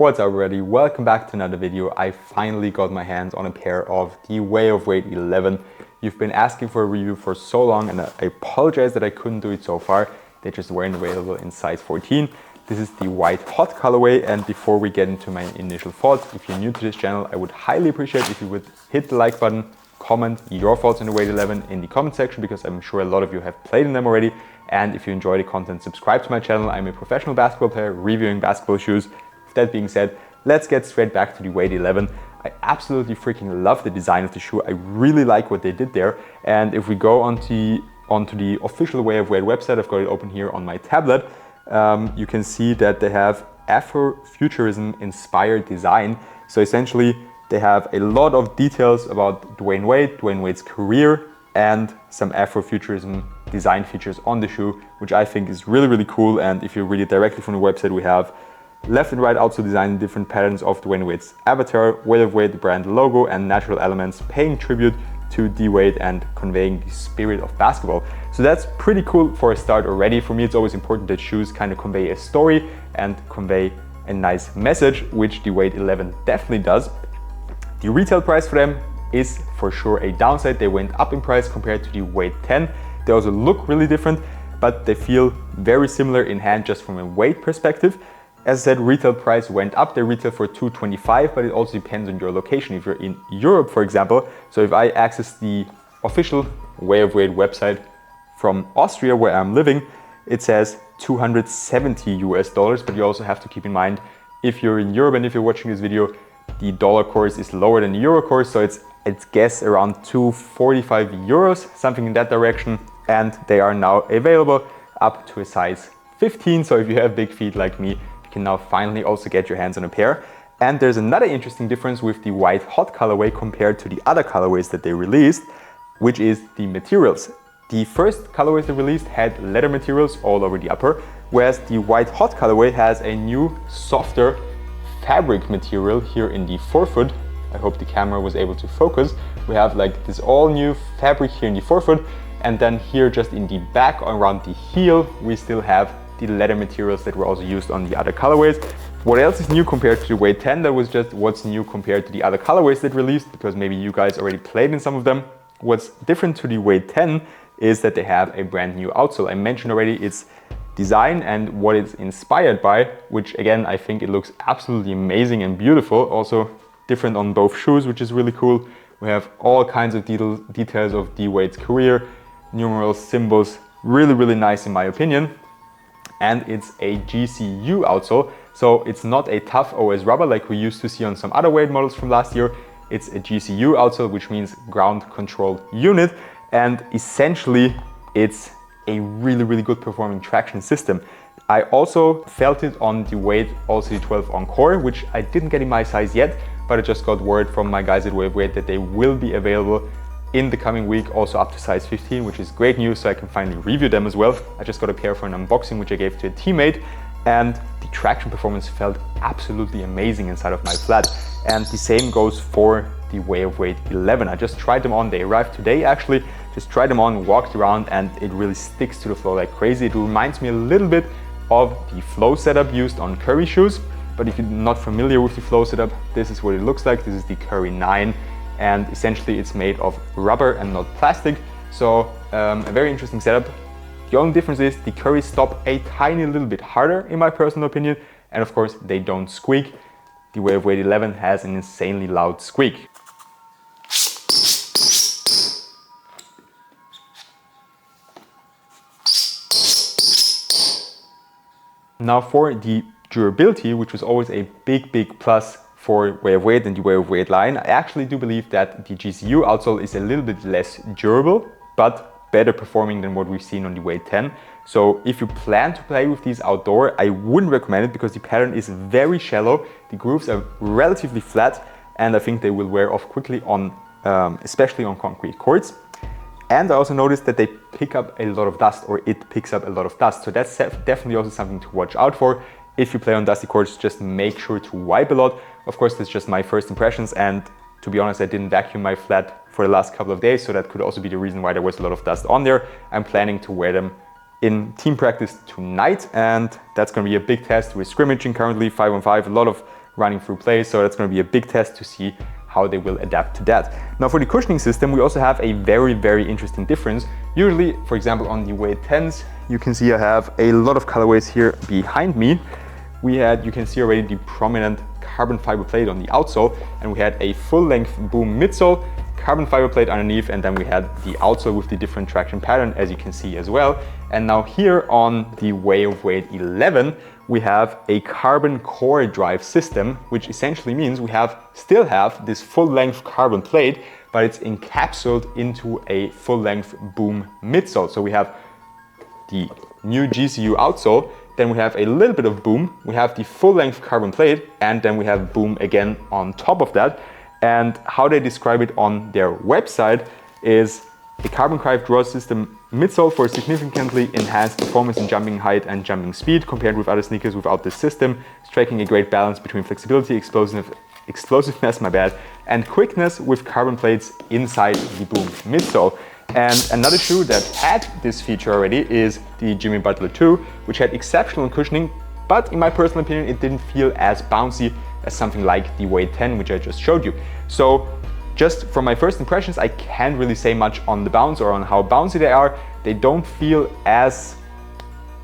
What's up everybody, welcome back to another video. I finally got my hands on a pair of the Way of Wade 11. You've been asking for a review for so long and I apologize that I couldn't do it so far. They just weren't available in size 14. This is the white hot colorway, and before we get into my initial thoughts, if you're new to this channel, I would highly appreciate if you would hit the like button, comment your thoughts on the Wade 11 in the comment section because I'm sure a lot of you have played in them already. And if you enjoy the content, subscribe to my channel. I'm a professional basketball player reviewing basketball shoes. That being said, let's get straight back to the Wade 11. I absolutely freaking love the design of the shoe. I really like what they did there. And if we go onto the official Way of Wade website, I've got it open here on my tablet, you can see that they have Afrofuturism inspired design. So essentially, they have a lot of details about Dwyane Wade's career, and some Afrofuturism design features on the shoe, which I think is really, really cool. And if you read it directly from the website, we have left and right also designed different patterns of Dwyane Wade's avatar, Way of Wade, the brand logo, and natural elements paying tribute to D Wade and conveying the spirit of basketball. So that's pretty cool for a start already. For me, it's always important that shoes kind of convey a story and convey a nice message, which the Wade 11 definitely does. The retail price for them is for sure a downside. They went up in price compared to the Wade 10. They also look really different, but they feel very similar in hand just from a weight perspective. As I said, retail price went up. They retail for $225, but it also depends on your location. If you're in Europe, for example, so if I access the official Way of Wade website from Austria, where I'm living, it says $270 but you also have to keep in mind, if you're in Europe and if you're watching this video, the dollar course is lower than the euro course, so it's guess around 245 euros, something in that direction, and they are now available up to a size 15. So if you have big feet like me, can now finally also get your hands on a pair. And there's another interesting difference with the white hot colorway compared to the other colorways that they released, which is the materials. The first colorways they released had leather materials all over the upper, whereas the white hot colorway has a new softer fabric material here in the forefoot. I hope the camera was able to focus. We have like this all new fabric here in the forefoot, and then here just in the back around the heel we still have the leather materials that were also used on the other colorways. What else is new compared to the Wade 10? That was just what's new compared to the other colorways that released, because maybe you guys already played in some of them. What's different to the Wade 10 is that they have a brand new outsole. I mentioned already its design and what it's inspired by, which again, I think it looks absolutely amazing and beautiful. Also different on both shoes, which is really cool. We have all kinds of details of D Wade's career, numerals, symbols, really, really nice in my opinion. And it's a GCU outsole, so it's not a tough OS rubber like we used to see on some other Wade models from last year. It's a GCU outsole, which means ground control unit, and essentially it's a really, really good performing traction system. I also felt it on the Wade All-City 12 Encore, which I didn't get in my size yet, but I just got word from my guys at Way of Wade that they will be available in the coming week, also up to size 15, which is great news, so I can finally review them as well. I just got a pair for an unboxing, which I gave to a teammate, and the traction performance felt absolutely amazing inside of my flat. And the same goes for the Way of Wade 11. I just tried them on, they arrived today actually, just tried them on, walked around, and it really sticks to the floor like crazy. It reminds me a little bit of the Flow setup used on Curry shoes, but if you're not familiar with the Flow setup, this is what it looks like. This is the Curry 9. And essentially it's made of rubber and not plastic. So a very interesting setup. The only difference is the Curry stop a tiny little bit harder in my personal opinion. And of course they don't squeak. The Way of Wade 11 has an insanely loud squeak. Now for the durability, which was always a big plus for Way of Wade and the Way of Wade line, I actually do believe that the GCU outsole is a little bit less durable, but better performing than what we've seen on the Wade 10. So if you plan to play with these outdoor, I wouldn't recommend it because the pattern is very shallow. The grooves are relatively flat, and I think they will wear off quickly on, especially on concrete courts. And I also noticed that they pick up a lot of dust, or it picks up a lot of dust. So that's definitely also something to watch out for. If you play on dusty courts, just make sure to wipe a lot. Of course, that's just my first impressions, and to be honest, I didn't vacuum my flat for the last couple of days, so that could also be the reason why there was a lot of dust on there. I'm planning to wear them in team practice tonight, and that's going to be a big test. We're scrimmaging currently 5-on-5, a lot of running through plays, so that's going to be a big test to see how they will adapt to that. Now for the cushioning system, we also have a very interesting difference. Usually, for example, on the weight 10s, you can see I have a lot of colorways here behind me. You can see already the prominent carbon fiber plate on the outsole, and we had a full-length Boom midsole, carbon fiber plate underneath, and then we had the outsole with the different traction pattern, as you can see as well. And now here on the Way of Weight 11, we have a carbon core drive system, which essentially means we still have this full-length carbon plate, but it's encapsulated into a full-length Boom midsole. So we have the new GCU outsole, then we have a little bit of Boom, we have the full-length carbon plate, and then we have Boom again on top of that. And how they describe it on their website is a carbon drive draw system midsole for significantly enhanced performance in jumping height and jumping speed compared with other sneakers without this system, striking a great balance between flexibility, explosiveness, and quickness with carbon plates inside the Boom midsole. And another shoe that had this feature already is the Jimmy Butler 2, which had exceptional cushioning, but in my personal opinion, it didn't feel as bouncy as something like the Weight 10, which I just showed you. So just from my first impressions, I can't really say much on the bounce or on how bouncy they are. They don't feel as,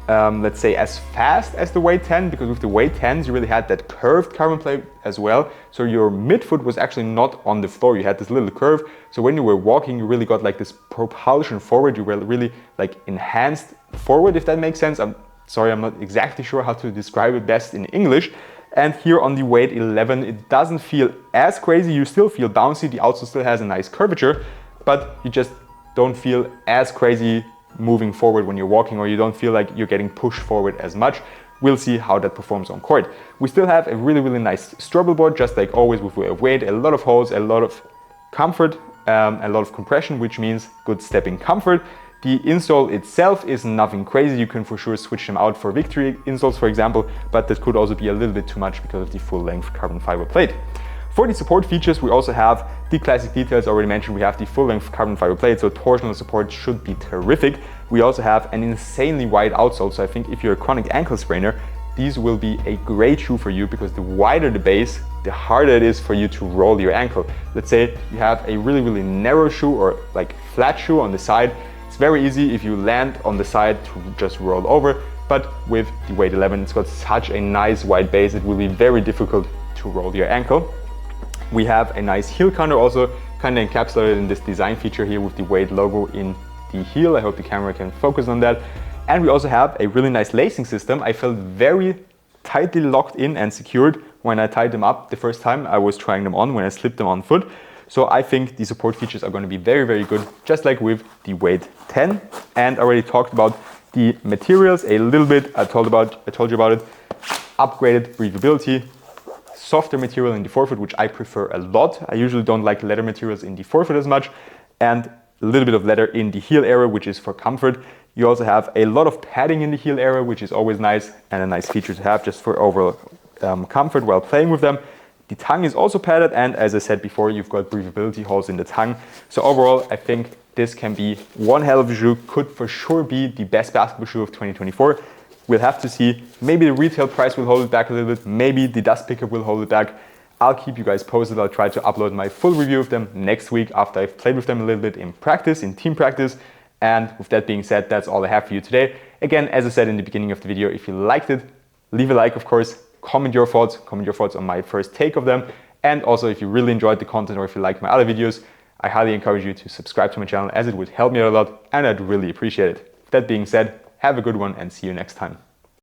let's say, as fast as the Weight 10, because with the Weight 10s, you really had that curved carbon plate as well. So your midfoot was actually not on the floor. You had this little curve. So when you were walking, you really got like this propulsion forward. You were really like enhanced forward, if that makes sense. I'm sorry, I'm not exactly sure how to describe it best in English. And here on the Weight 11, it doesn't feel as crazy. You still feel bouncy. The outsole still has a nice curvature, but you just don't feel as crazy moving forward when you're walking, or you don't feel like you're getting pushed forward as much. We'll see how that performs on court. We still have a really nice strobel board, just like always with Way of Weight. A lot of holes, a lot of comfort, a lot of compression, which means good stepping comfort. The insole itself is nothing crazy. You can for sure switch them out for Victory insoles, for example, but that could also be a little bit too much because of the full-length carbon fiber plate. For the support features, we also have the classic details already mentioned. We have the full-length carbon fiber plate, so torsional support should be terrific. We also have an insanely wide outsole, so I think if you're a chronic ankle sprainer, these will be a great shoe for you, because the wider the base, the harder it is for you to roll your ankle. Let's say you have a really narrow shoe or like flat shoe on the side. It's very easy if you land on the side to just roll over, but with the Weight 11, it's got such a nice wide base, it will be very difficult to roll your ankle. We have a nice heel counter, also kind of encapsulated in this design feature here with the Weight logo in the heel. I hope the camera can focus on that. And we also have a really nice lacing system. I felt very tightly locked in and secured when I tied them up the first time I was trying them on, when I slipped them on foot. So I think the support features are going to be very good, just like with the Weight 10. And I already talked about the materials a little bit. I told you about it. Upgraded breathability, softer material in the forefoot, which I prefer a lot. I usually don't like leather materials in the forefoot as much, and a little bit of leather in the heel area, which is for comfort. You also have a lot of padding in the heel area, which is always nice, and a nice feature to have just for overall comfort while playing with them. The tongue is also padded, and as I said before, you've got breathability holes in the tongue. So overall, I think this can be one hell of a shoe, could for sure be the best basketball shoe of 2024. We'll have to see. Maybe the retail price will hold it back a little bit. Maybe the dust pickup will hold it back. I'll keep you guys posted. I'll try to upload my full review of them next week after I've played with them a little bit in practice, in team practice. And with that being said, that's all I have for you today. Again, as I said in the beginning of the video, if you liked it, leave a like, of course. Comment your thoughts on my first take of them. And also, if you really enjoyed the content or if you like my other videos, I highly encourage you to subscribe to my channel, as it would help me out a lot and I'd really appreciate it. With that being said, have a good one and see you next time.